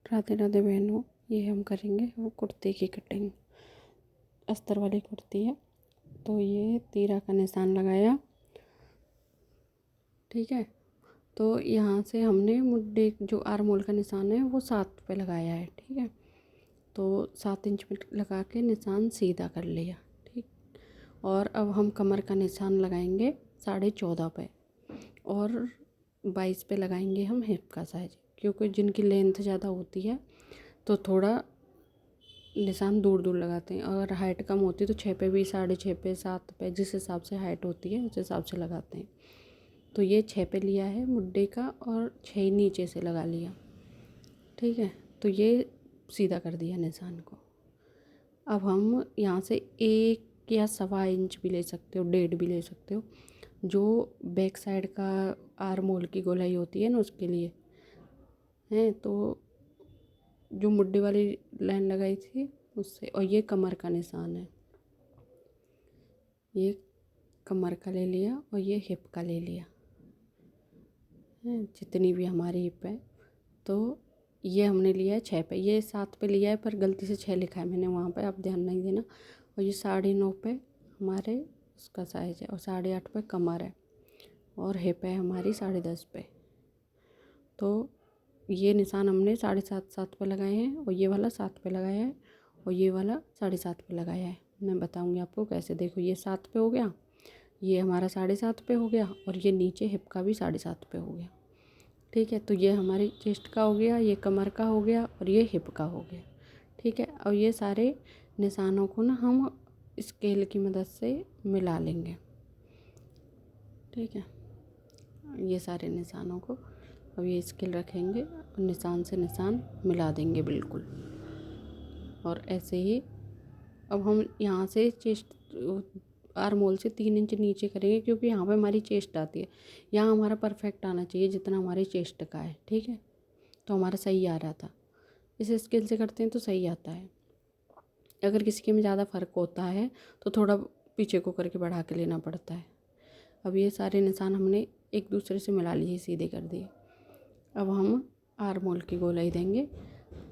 राधे राधे बहनों, ये हम करेंगे वो कुर्ती की कटिंग। अस्तर वाली कुर्ती है तो ये तीरा का निशान लगाया, ठीक है। तो यहाँ से हमने मुड्ढे जो आर्म होल का निशान है वो 7 पे लगाया है, ठीक है। तो 7 इंच पे लगा के निशान सीधा कर लिया, ठीक। और अब हम कमर का निशान लगाएंगे 14.5 पे और 22 पे लगाएंगे हम हिप का साइज, क्योंकि जिनकी लेंथ ज़्यादा होती है तो थोड़ा निशान दूर दूर लगाते हैं। अगर हाइट कम होती है तो 6 पे भी, 6.5 पे, 7 पे, जिस हिसाब से हाइट होती है उस हिसाब से लगाते हैं। तो ये 6 पे लिया है मुड्ढे का और 6 नीचे से लगा लिया, ठीक है। तो ये सीधा कर दिया निशान को। अब हम यहाँ से 1 या 1.25 इंच भी ले सकते हो, 1.5 भी ले सकते हो, जो बैक साइड का आर्म होल की गोलाई होती है ना उसके लिए है। तो जो मुड्ढे वाली लाइन लगाई थी उससे, और ये कमर का निशान है, ये कमर का ले लिया और ये हिप का ले लिया है, जितनी भी हमारी हिप है। तो ये हमने लिया है 6 पे, ये 7 पे लिया है पर गलती से 6 लिखा है मैंने वहाँ पे, आप ध्यान नहीं देना। और ये 9.5 पे हमारे उसका साइज है और 8.5 पे कमर है और हिप है हमारी 10.5 पे। तो ये निशान हमने 7.5 पे लगाए हैं और ये वाला 7 पे लगाया है और ये वाला 7.5 पे लगाया है। मैं बताऊंगी आपको कैसे। देखो ये 7 पे हो गया, ये हमारा 7.5 पे हो गया और ये नीचे हिप का भी 7.5 पे हो गया, ठीक है। तो ये हमारी चेस्ट का हो गया, ये कमर का हो गया और ये हिप का हो गया, ठीक है। और ये सारे निशानों को ना हम स्केल की मदद से मिला लेंगे, ठीक है। ये सारे निशानों को अब ये स्केल रखेंगे और निशान से निशान मिला देंगे बिल्कुल। और ऐसे ही अब हम यहाँ से चेस्ट आर्म होल से 3 इंच नीचे करेंगे, क्योंकि यहाँ पे हमारी चेस्ट आती है। यहाँ हमारा परफेक्ट आना चाहिए जितना हमारी चेस्ट का है, ठीक है। तो हमारा सही आ रहा था, इस स्केल से करते हैं तो सही आता है। अगर किसी के में ज़्यादा फ़र्क होता है तो थोड़ा पीछे को करके बढ़ा के लेना पड़ता है। अब ये सारे निशान हमने एक दूसरे से मिला लिए, सीधे कर दिए। अब हम आर्म होल की गोलाई देंगे।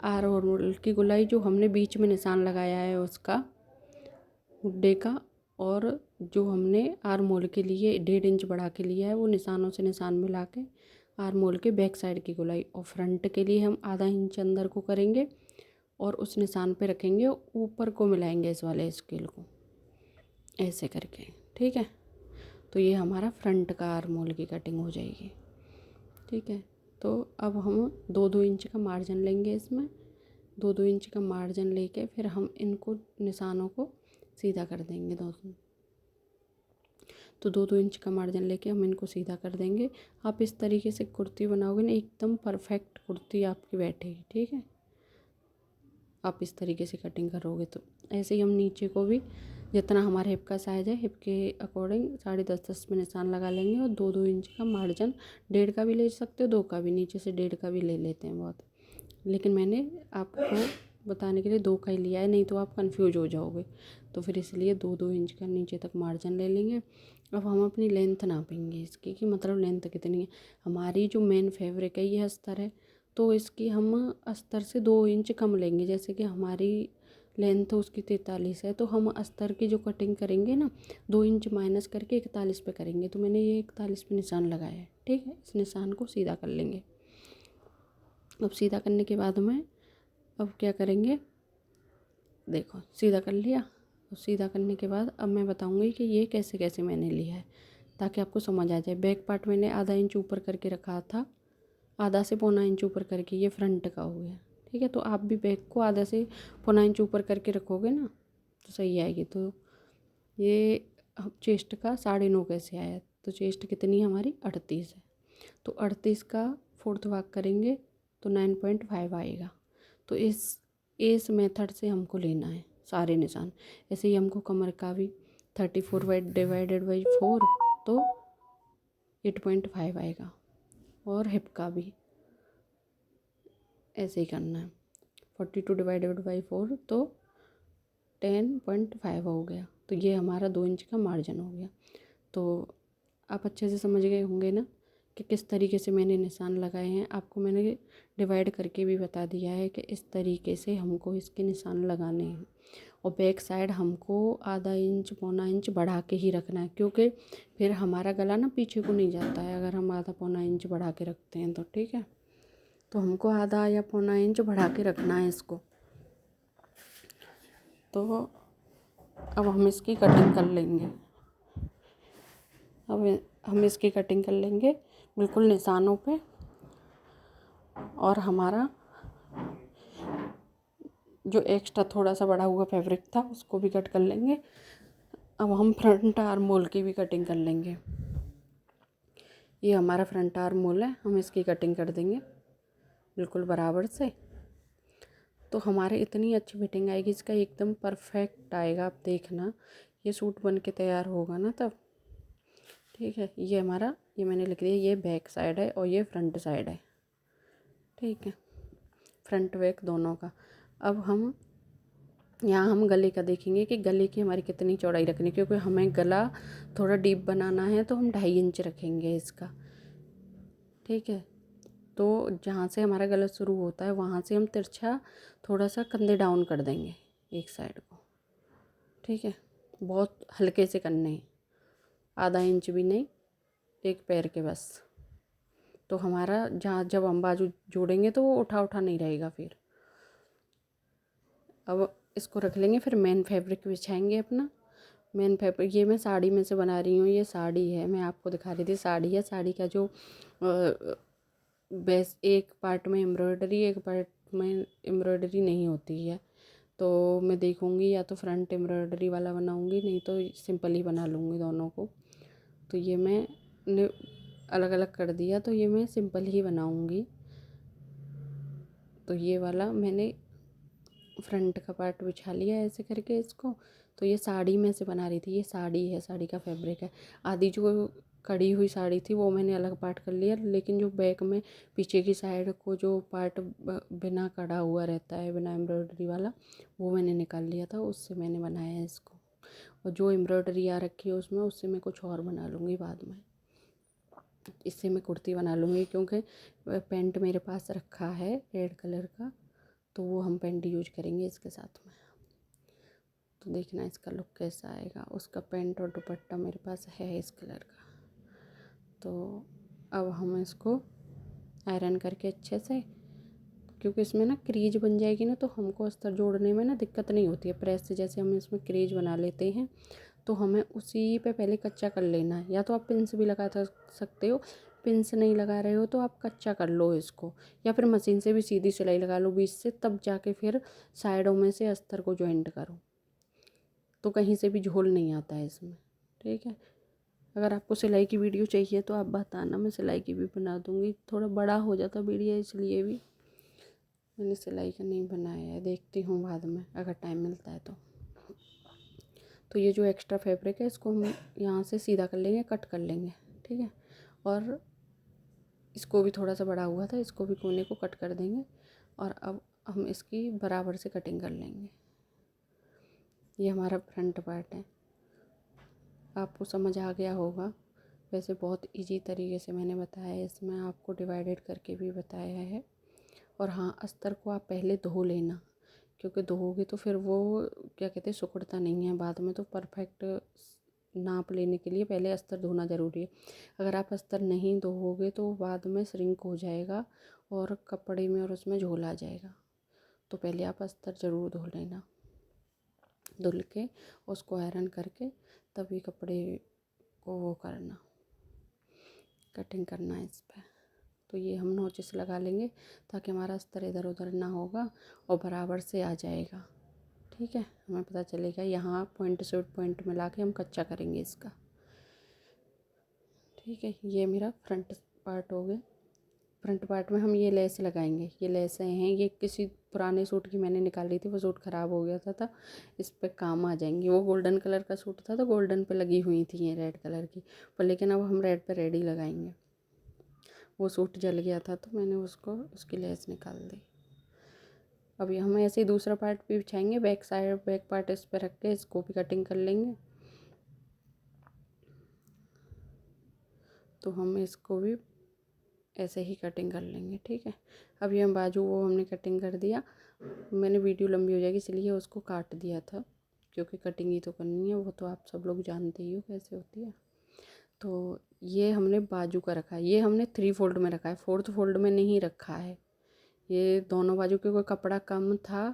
आर्म होल की गोलाई जो हमने बीच में निशान लगाया है उसका, मुड्ढे का, और जो हमने आर्म होल के लिए 1.5 इंच बढ़ा के लिया है वो निशानों से निशान मिला के आर्म होल के बैक साइड की गोलाई। और फ्रंट के लिए हम आधा इंच अंदर को करेंगे और उस निशान पे रखेंगे, ऊपर को मिलाएंगे इस वाले स्केल को ऐसे करके, ठीक है। तो ये हमारा फ्रंट का आर्म होल की कटिंग हो जाएगी, ठीक है। तो अब हम 2-2 इंच का मार्जिन लेंगे इसमें, 2-2 इंच का मार्जिन लेके फिर हम इनको निशानों को सीधा कर देंगे दोनों। तो 2-2 इंच का मार्जिन लेके हम इनको सीधा कर देंगे। आप इस तरीके से कुर्ती बनाओगे ना, एकदम परफेक्ट कुर्ती आपकी बैठेगी, ठीक है। आप इस तरीके से कटिंग करोगे तो ऐसे ही हम नीचे को भी जितना हमारे हिप का साइज़ है, हिप के अकॉर्डिंग 10.5-10 में निशान लगा लेंगे और 2-2 इंच का मार्जिन, 1.5 का भी ले सकते हो, 2 का भी, नीचे से 1.5 का भी ले लेते हैं बहुत, लेकिन मैंने आपको बताने के लिए 2 का ही लिया है, नहीं तो आप कंफ्यूज हो जाओगे। तो फिर इसलिए 2-2 इंच का नीचे तक मार्जिन ले लेंगे। अब हम अपनी लेंथ नापेंगे इसकी, कि मतलब लेंथ कितनी है। हमारी जो मेन फैब्रिक है ये अस्तर है, तो इसकी हम अस्तर से 2 इंच कम लेंगे। जैसे कि हमारी लेंथ उसकी 43 है, तो हम अस्तर की जो कटिंग करेंगे ना, 2 इंच माइनस करके 41 पे करेंगे। तो मैंने ये 41 पे निशान लगाया है, ठीक है। इस निशान को सीधा कर लेंगे। अब सीधा करने के बाद में अब क्या करेंगे, देखो सीधा कर लिया। और सीधा करने के बाद अब मैं बताऊंगी कि ये कैसे कैसे मैंने लिया है, ताकि आपको समझ आ जाए। बैक पार्ट मैंने आधा इंच ऊपर करके रखा था, आधा से पौना इंच ऊपर करके, ये फ्रंट का हो गया, ठीक है। तो आप भी बैक को आधा से पौना इंच ऊपर करके रखोगे ना तो सही आएगी। तो ये चेस्ट का 9.5 कैसे आया, तो चेस्ट कितनी है हमारी 38 है, तो 38 का 4th भाग करेंगे तो 9.5 आएगा। तो इस मेथड से हमको लेना है सारे निशान। ऐसे ही हमको कमर का भी 34 डिवाइडेड बाई 4 तो 8.5 आएगा, और हिप का भी ऐसे ही करना है, 42 डिवाइडेड बाई 4 तो 10.5 हो गया। तो ये हमारा 2 इंच का मार्जिन हो गया। तो आप अच्छे से समझ गए होंगे ना कि किस तरीके से मैंने निशान लगाए हैं। आपको मैंने डिवाइड करके भी बता दिया है कि इस तरीके से हमको इसके निशान लगाने हैं। और बैक साइड हमको आधा इंच पौना इंच बढ़ा के ही रखना है, क्योंकि फिर हमारा गला ना पीछे को नहीं जाता है अगर हम आधा पौना इंच बढ़ा के रखते हैं तो। ठीक है, तो हमको आधा या पौना इंच बढ़ा के रखना है इसको। तो अब हम इसकी कटिंग कर लेंगे। अब हम इसकी कटिंग कर लेंगे बिल्कुल निशानों पे, और हमारा जो एक्स्ट्रा थोड़ा सा बड़ा हुआ फैब्रिक था उसको भी कट कर लेंगे। अब हम फ्रंट आर्म मोल की भी कटिंग कर लेंगे। ये हमारा फ्रंट आर्म मोल है, हम इसकी कटिंग कर देंगे बिल्कुल बराबर से। तो हमारे इतनी अच्छी फिटिंग आएगी, इसका एकदम परफेक्ट आएगा। आप देखना ये सूट बन के तैयार होगा ना तब। ठीक है, ये हमारा, ये मैंने लिख दिया, ये बैक साइड है और ये फ्रंट साइड है। ठीक है, फ्रंट बैक दोनों का। अब हम यहाँ हम गले का देखेंगे कि गले की हमारी कितनी चौड़ाई रखनी है, क्योंकि हमें गला थोड़ा डीप बनाना है तो हम 2.5 इंच रखेंगे इसका। ठीक है, तो जहाँ से हमारा गला शुरू होता है वहाँ से हम तिरछा थोड़ा सा कंधे डाउन कर देंगे एक साइड को। ठीक है, बहुत हल्के से करने हैं, आधा इंच भी नहीं, एक पैर के बस। तो हमारा जहाँ जब हम बाजू जोड़ेंगे तो वो उठा उठा नहीं रहेगा फिर। अब इसको रख लेंगे, फिर मेन फैब्रिक बिछाएंगे अपना। मेन फैब्रिक ये मैं साड़ी में से बना रही हूँ, ये साड़ी है, मैं आपको दिखा रही थी साड़ी है। साड़ी का जो बेस एक पार्ट में एम्ब्रॉयडरी, एक पार्ट में एम्ब्रॉयडरी नहीं होती है, तो मैं देखूँगी या तो फ्रंट एम्ब्रॉयडरी वाला बनाऊँगी, नहीं तो सिंपल ही बना लूँगी दोनों को। तो ये मैंने अलग अलग कर दिया, तो ये मैं सिंपल ही बनाऊँगी। तो ये वाला मैंने फ्रंट का पार्ट बिछा लिया ऐसे करके इसको। तो ये साड़ी में से बना रही थी, ये साड़ी है, साड़ी का फैब्रिक है। आधी जो कड़ी हुई साड़ी थी वो मैंने अलग पार्ट कर लिया, लेकिन जो बैक में पीछे की साइड को जो पार्ट बिना कड़ा हुआ रहता है, बिना एम्ब्रॉयडरी वाला, वो मैंने निकाल लिया था, उससे मैंने बनाया है इसको। और जो एम्ब्रॉयडरी आ रखी है उसमें, उससे मैं कुछ और बना लूँगी बाद में। इससे मैं कुर्ती बना लूँगी, क्योंकि पेंट मेरे पास रखा है रेड कलर का, तो वो हम पेंट यूज करेंगे इसके साथ में। तो देखना इसका लुक कैसा आएगा। उसका पेंट और दुपट्टा मेरे पास है इस कलर का। तो अब हम इसको आयरन करके अच्छे से, क्योंकि इसमें ना क्रीज बन जाएगी ना, तो हमको अस्तर जोड़ने में ना दिक्कत नहीं होती है। प्रेस से जैसे हम इसमें क्रीज बना लेते हैं, तो हमें उसी पे पहले कच्चा कर लेना है। या तो आप पिन से भी लगा सकते हो, पिन से नहीं लगा रहे हो तो आप कच्चा कर लो इसको, या फिर मशीन से भी सीधी सिलाई लगा लो बीच से, तब जाके फिर साइडों में से अस्तर को जॉइंट करो, तो कहीं से भी झोल नहीं आता है इसमें। ठीक है, अगर आपको सिलाई की वीडियो चाहिए तो आप बताना, मैं सिलाई की भी बना दूँगी। थोड़ा बड़ा हो जाता वीडियो, इसलिए भी मैंने सिलाई का नहीं बनाया है। देखती हूँ बाद में अगर टाइम मिलता है तो। तो ये जो एक्स्ट्रा फैब्रिक है इसको हम यहाँ से सीधा कर लेंगे, कट कर लेंगे। ठीक है, और इसको भी थोड़ा सा बड़ा हुआ था, इसको भी कोने को कट कर देंगे। और अब हम इसकी बराबर से कटिंग कर लेंगे। ये हमारा फ्रंट पार्ट है, आपको समझ आ गया होगा। वैसे बहुत इजी तरीके से मैंने बताया है, इसमें आपको डिवाइडेड करके भी बताया है। और हाँ, अस्तर को आप पहले धो लेना, क्योंकि धोओगे तो फिर वो क्या कहते हैं, सिकुड़ता नहीं है बाद में। तो परफेक्ट नाप लेने के लिए पहले अस्तर धोना ज़रूरी है। अगर आप अस्तर नहीं धोओगे तो बाद में श्रिंक हो जाएगा और कपड़े में और उसमें झोल आ जाएगा। तो पहले आप अस्तर ज़रूर धो लेना, धुल के उसको आयरन करके तभी कपड़े को वो करना, कटिंग करना है इस पर। तो ये हम नोचिस लगा लेंगे ताकि हमारा अस्तर इधर उधर ना होगा और बराबर से आ जाएगा। ठीक है, हमें पता चलेगा। यहाँ पॉइंट से पॉइंट मिला के हम कच्चा करेंगे इसका। ठीक है, ये मेरा फ्रंट पार्ट हो गया। फ्रंट पार्ट में हम ये लेस लगाएंगे। ये लेसें हैं, ये किसी पुराने सूट की मैंने निकाली थी, वो सूट ख़राब हो गया था इस पे काम आ जाएंगी। वो गोल्डन कलर का सूट था तो गोल्डन पे लगी हुई थी ये रेड कलर की, पर लेकिन अब हम रेड पे रेड ही लगाएंगे। वो सूट जल गया था तो मैंने उसको उसकी लेस निकाल दी। अभी हम ऐसे ही दूसरा पार्ट भी बिछाएंगे। बैक साइड बैक पार्ट इस पर रख के इसको भी कटिंग कर लेंगे। तो हम इसको भी ऐसे ही कटिंग कर लेंगे। ठीक है, अब ये हम बाजू वो हमने कटिंग कर दिया। मैंने वीडियो लंबी हो जाएगी इसलिए उसको काट दिया था, क्योंकि कटिंग ही तो करनी है, वो तो आप सब लोग जानते ही हो कैसे होती है। तो ये हमने बाजू का रखा है, ये हमने 3 फोल्ड में रखा है, 4th फोल्ड में नहीं रखा है। ये दोनों बाजू के कोई कपड़ा कम था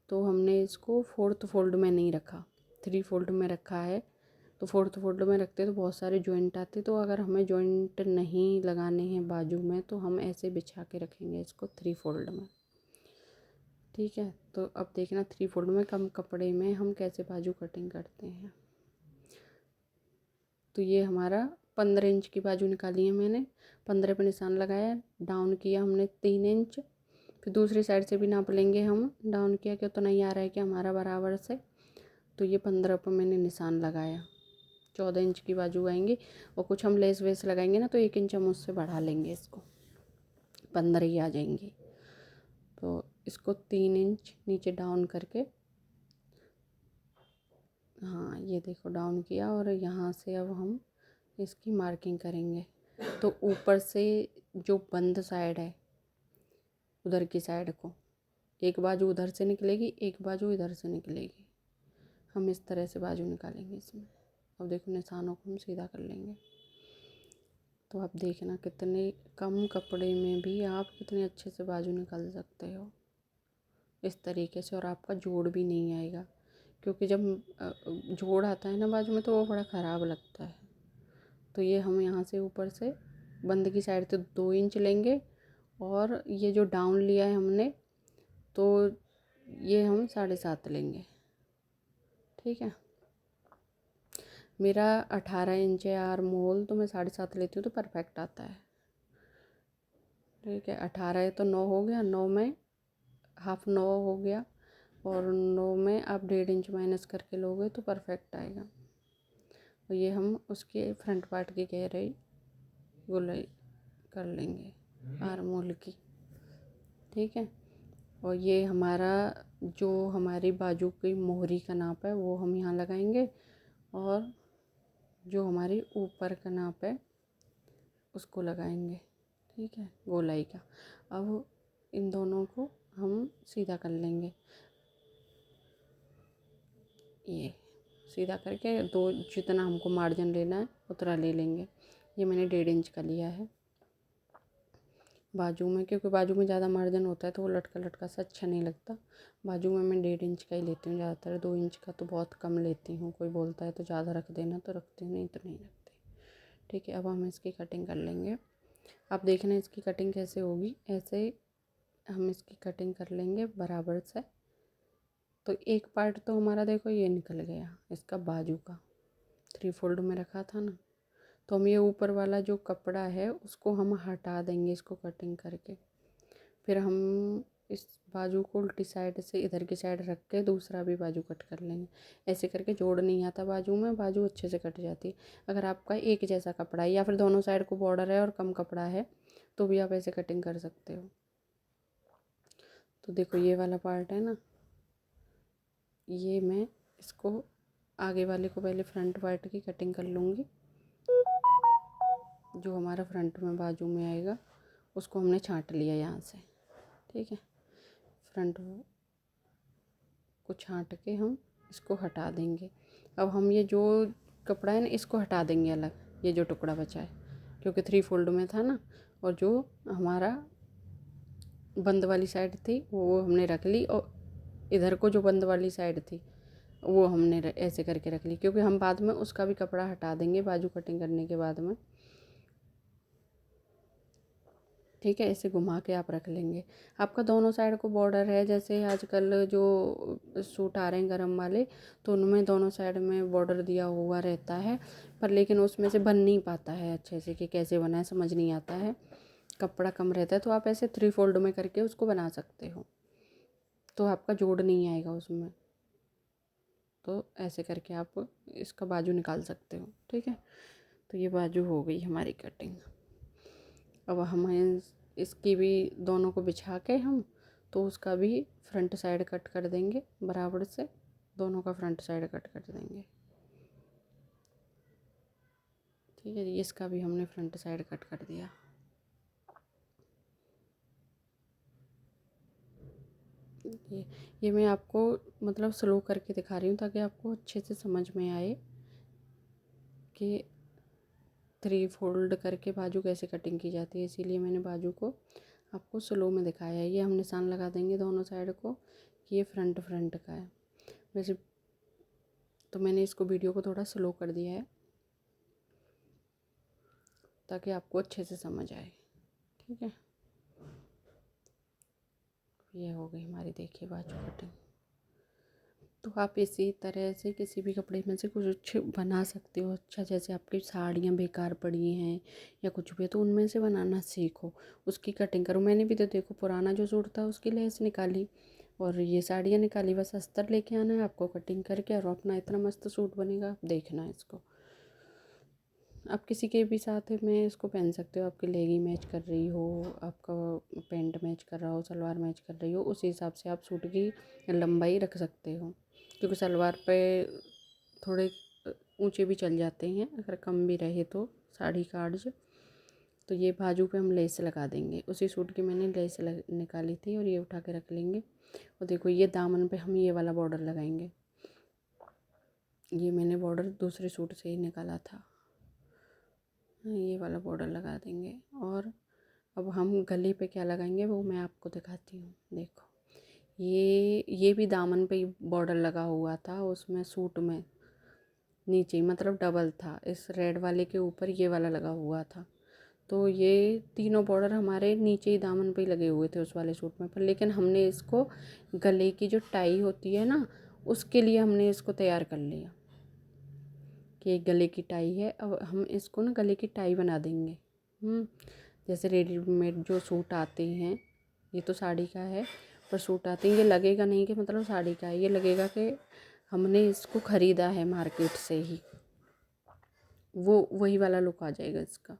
तो हमने इसको 4th फोल्ड में नहीं रखा, 3 फोल्ड में रखा है। तो 4th फोल्ड में रखते तो बहुत सारे जॉइंट आते, तो अगर हमें जॉइंट नहीं लगाने हैं बाजू में तो हम ऐसे बिछा के रखेंगे इसको 3 फोल्ड में। ठीक है, तो अब देखना 3 फोल्ड में कम कपड़े में हम कैसे बाजू कटिंग करते हैं। तो ये हमारा 15 इंच की बाजू निकाली है मैंने, 15 पे निशान लगाया, डाउन किया हमने 3 इंच। फिर दूसरी साइड से भी नाप लेंगे हम, डाउन किया कि तो नहीं आ रहा है कि हमारा बराबर से, तो ये 15 पर मैंने निशान लगाया। 14 इंच की बाजू आएंगी, और कुछ हम लेस वेस लगाएंगे ना तो 1 इंच हम उससे बढ़ा लेंगे, इसको 15 ही आ जाएंगी। तो इसको 3 इंच नीचे डाउन करके, हाँ ये देखो डाउन किया, और यहाँ से अब हम इसकी मार्किंग करेंगे। तो ऊपर से जो बंद साइड है उधर की साइड को, एक बाजू उधर से निकलेगी, एक बाजू इधर से निकलेगी। हम इस तरह से बाजू निकालेंगे इसमें। अब देखो निशानों को हम सीधा कर लेंगे। तो आप देखना कितने कम कपड़े में भी आप कितने अच्छे से बाजू निकाल सकते हो इस तरीके से, और आपका जोड़ भी नहीं आएगा। क्योंकि जब जोड़ आता है ना बाजू में तो वो बड़ा ख़राब लगता है। तो ये हम यहाँ से ऊपर से बंद की साइड से 2 इंच लेंगे, और ये जो डाउन लिया है हमने तो ये हम 7.5 लेंगे। ठीक है, मेरा 18 इंच है आर्म होल, तो मैं 7.5 लेती हूँ तो परफेक्ट आता है। ठीक है, 18 है तो 9 हो गया, 9 में हाफ 9 हो गया, और 9 में आप 1.5 इंच माइनस करके लोगे तो परफेक्ट आएगा। और ये हम उसके फ्रंट पार्ट की गहराई गोलाई कर लेंगे आर्म होल की। ठीक है, और ये हमारा जो हमारी बाजू की मोहरी का नाप है वो हम यहाँ लगाएंगे, और जो हमारी ऊपर का नाप है उसको लगाएंगे। ठीक है, गोलाई का। अब इन दोनों को हम सीधा कर लेंगे, ये सीधा करके दो जितना हमको मार्जिन लेना है उतना ले लेंगे। ये मैंने 1.5 इंच का लिया है बाजू में, क्योंकि बाजू में ज़्यादा मार्जिन होता है तो वो लटका लटका सा अच्छा नहीं लगता। बाजू में मैं 1.5 इंच का ही लेती हूँ ज़्यादातर, 2 इंच का तो बहुत कम लेती हूँ। कोई बोलता है तो ज़्यादा रख देना तो रखती हूँ, नहीं तो नहीं रखती। ठीक है, अब हम इसकी कटिंग कर लेंगे। आप देखना इसकी कटिंग कैसे होगी, ऐसे हम इसकी कटिंग कर लेंगे बराबर से। तो एक पार्ट तो हमारा देखो ये निकल गया इसका बाजू का, 3 फोल्ड में रखा था ना, तो हम ये ऊपर वाला जो कपड़ा है उसको हम हटा देंगे इसको कटिंग करके। फिर हम इस बाजू को उल्टी साइड से इधर की साइड रख के दूसरा भी बाजू कट कर लेंगे। ऐसे करके जोड़ नहीं आता बाजू में, बाजू अच्छे से कट जाती है। अगर आपका एक जैसा कपड़ा है या फिर दोनों साइड को बॉर्डर है और कम कपड़ा है तो भी आप ऐसे कटिंग कर सकते हो। तो देखो ये वाला पार्ट है ना, ये मैं इसको आगे वाले को पहले फ्रंट पार्ट की कटिंग कर लूँगी। जो हमारा फ्रंट में बाजू में आएगा उसको हमने छांट लिया यहाँ से। ठीक है, फ्रंट को छांट के हम इसको हटा देंगे। अब हम ये जो कपड़ा है ना इसको हटा देंगे अलग, ये जो टुकड़ा बचा है, क्योंकि 3 फोल्ड में था ना। और जो हमारा बंद वाली साइड थी वो हमने रख ली, और इधर को जो बंद वाली साइड थी वो हमने ऐसे करके रख ली, क्योंकि हम बाद में उसका भी कपड़ा हटा देंगे बाजू कटिंग करने के बाद में। ठीक है, ऐसे घुमा के आप रख लेंगे। आपका दोनों साइड को बॉर्डर है, जैसे आजकल जो सूट आ रहे हैं गरम वाले तो उनमें दोनों साइड में बॉर्डर दिया हुआ रहता है, पर लेकिन उसमें से बन नहीं पाता है अच्छे से कि कैसे बना है, समझ नहीं आता है, कपड़ा कम रहता है। तो आप ऐसे 3 फोल्ड में करके उसको बना सकते हो, तो आपका जोड़ नहीं आएगा उसमें। तो ऐसे करके आप इसका बाजू निकाल सकते हो। ठीक है, तो ये बाजू हो गई हमारी कटिंग। अब हमें इसकी भी दोनों को बिछा के हम तो उसका भी फ्रंट साइड कट कर देंगे बराबर से, दोनों का फ्रंट साइड कट कर देंगे। ठीक है जी, इसका भी हमने फ्रंट साइड कट कर दिया। ये मैं आपको मतलब स्लो करके दिखा रही हूँ ताकि आपको अच्छे से समझ में आए कि 3 फोल्ड करके बाजू कैसे कटिंग की जाती है। इसीलिए मैंने बाजू को आपको स्लो में दिखाया है। ये हम निशान लगा देंगे दोनों साइड को कि ये फ्रंट का है। वैसे तो मैंने इसको वीडियो को थोड़ा स्लो कर दिया है ताकि आपको अच्छे से समझ आए। ठीक है, ये हो गई हमारी, देखिए बाजू कटिंग। तो आप इसी तरह से किसी भी कपड़े में से कुछ बना सकते हो अच्छा। जैसे आपकी साड़ियाँ बेकार पड़ी हैं या कुछ भी है तो उनमें से बनाना सीखो, उसकी कटिंग करो। मैंने भी तो देखो पुराना जो सूट था उसकी लेस निकाली और ये साड़ियाँ निकाली, बस अस्तर लेके आना है आपको कटिंग करके और अपना इतना मस्त सूट बनेगा। आप देखना है इसको, आप किसी के भी साथ में इसको पहन सकते हो। आपकी लेगी मैच कर रही हो, आपका पैंट मैच कर रहा हो, सलवार मैच कर रही हो, उसी हिसाब से आप सूट की लंबाई रख सकते हो। क्योंकि सलवार पे थोड़े ऊंचे भी चल जाते हैं, अगर कम भी रहे तो साड़ी का अर्ज। तो ये बाजू पे हम लेस लगा देंगे, उसी सूट की मैंने लेस निकाली थी और ये उठा के रख लेंगे। और देखो ये दामन पे हम ये वाला बॉर्डर लगाएंगे। ये मैंने बॉर्डर दूसरे सूट से ही निकाला था, ये वाला बॉर्डर लगा देंगे। और अब हम गले पे क्या लगाएंगे वो मैं आपको दिखाती हूँ। देखो ये भी दामन पे ही बॉर्डर लगा हुआ था, उसमें सूट में नीचे मतलब डबल था, इस रेड वाले के ऊपर ये वाला लगा हुआ था। तो ये तीनों बॉर्डर हमारे नीचे ही दामन पे ही लगे हुए थे उस वाले सूट में। पर लेकिन हमने इसको गले की जो टाई होती है ना, उसके लिए हमने इसको तैयार कर लिया कि एक गले की टाई है। अब हम इसको ना गले की टाई बना देंगे। जैसे रेडीमेड जो सूट आते हैं, ये तो साड़ी का है, पर सूट आते हैं ये लगेगा नहीं कि मतलब साड़ी का है, ये लगेगा कि हमने इसको ख़रीदा है मार्केट से ही, वो वही वाला लुक आ जाएगा इसका।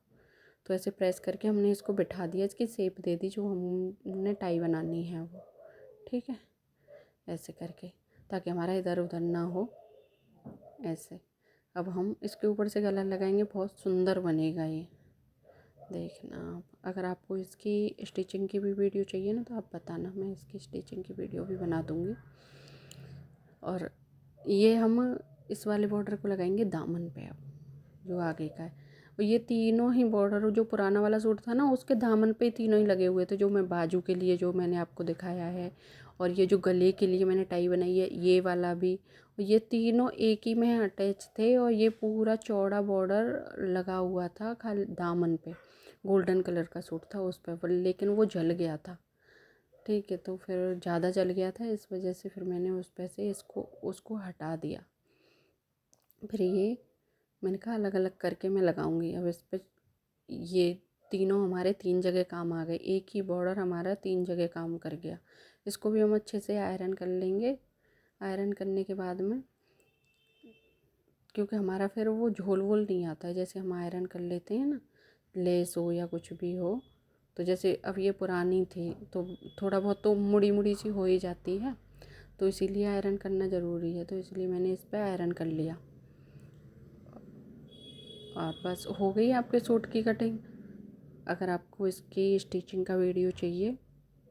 तो ऐसे प्रेस करके हमने इसको बिठा दिया, इसकी शेप दे दी जो हमने टाई बनानी है वो। ठीक है, ऐसे करके ताकि हमारा इधर उधर ना हो ऐसे। अब हम इसके ऊपर से गला लगाएंगे, बहुत सुंदर बनेगा ये, देखना आप। अगर आपको इसकी स्टिचिंग की भी वीडियो चाहिए ना तो आप बताना, मैं इसकी स्टिचिंग की वीडियो भी बना दूँगी। और ये हम इस वाले बॉर्डर को लगाएंगे दामन पे, अब जो आगे का है। और ये तीनों ही बॉर्डर जो पुराना वाला सूट था ना उसके दामन पे तीनों ही लगे हुए थे, जो मैं बाजू के लिए जो मैंने आपको दिखाया है और ये जो गले के लिए मैंने टाई बनाई है ये वाला भी, ये तीनों एक ही में अटैच थे। और ये पूरा चौड़ा बॉर्डर लगा हुआ था खाली दामन पे, गोल्डन कलर का सूट था उस पर, लेकिन वो जल गया था। ठीक है, तो फिर ज़्यादा जल गया था, इस वजह से फिर मैंने उस पे से उसको हटा दिया। फिर ये मैंने कहा अलग अलग करके मैं लगाऊंगी। अब इस पर ये तीनों हमारे 3 जगह काम आ गए, एक ही बॉर्डर हमारा 3 जगह काम कर गया। इसको भी हम अच्छे से आयरन कर लेंगे। आयरन करने के बाद में, क्योंकि हमारा फिर वो झोल वोल नहीं आता है, जैसे हम आयरन कर लेते हैं ना लेस हो या कुछ भी हो। तो जैसे अब ये पुरानी थी तो थोड़ा बहुत तो मुड़ी मुड़ी सी हो ही जाती है, तो इसीलिए आयरन करना ज़रूरी है। तो इसलिए मैंने इस पर आयरन कर लिया और बस हो गई आपके सूट की कटिंग। अगर आपको इसकी स्टिचिंग का वीडियो चाहिए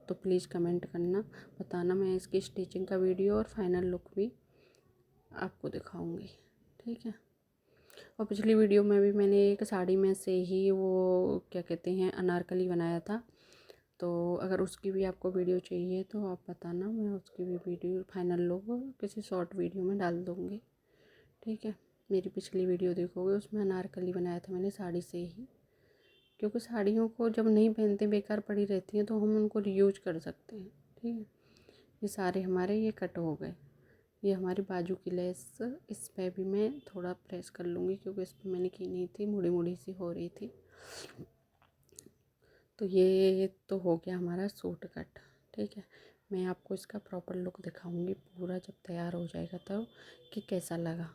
तो प्लीज़ कमेंट करना, बताना, मैं इसकी स्टिचिंग का वीडियो और फाइनल लुक भी आपको दिखाऊंगी। ठीक है, और पिछली वीडियो में भी मैंने एक साड़ी में से ही वो क्या कहते हैं अनारकली बनाया था, तो अगर उसकी भी आपको वीडियो चाहिए तो आप बताना, मैं उसकी भी वीडियो फाइनल लुक किसी शॉर्ट वीडियो में डाल दूँगी। ठीक है, मेरी पिछली वीडियो देखोगे उसमें अनारकली बनाया था मैंने साड़ी से ही, क्योंकि साड़ियों को जब नहीं पहनते बेकार पड़ी रहती हैं तो हम उनको रीयूज कर सकते हैं। ठीक है, ये सारे हमारे ये कट हो गए। ये हमारी बाजू की लेस, इस पर भी मैं थोड़ा प्रेस कर लूँगी क्योंकि इस पर मैंने की नहीं थी, मुड़ी मुड़ी सी हो रही थी। तो ये तो हो गया हमारा सूट कट। ठीक है, मैं आपको इसका प्रॉपर लुक दिखाऊंगी पूरा जब तैयार हो जाएगा तब कि कैसा लगा।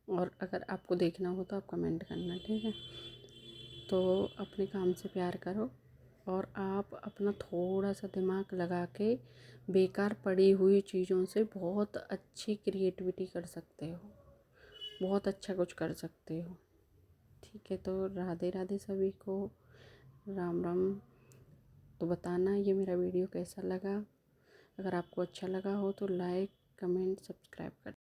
और अगर आपको देखना हो तो आप कमेंट करना। ठीक है, तो अपने काम से प्यार करो और आप अपना थोड़ा सा दिमाग लगा के बेकार पड़ी हुई चीज़ों से बहुत अच्छी क्रिएटिविटी कर सकते हो, बहुत अच्छा कुछ कर सकते हो। ठीक है, तो राधे राधे सभी को, राम राम। तो बताना ये मेरा वीडियो कैसा लगा, अगर आपको अच्छा लगा हो तो लाइक, कमेंट, सब्सक्राइब कर।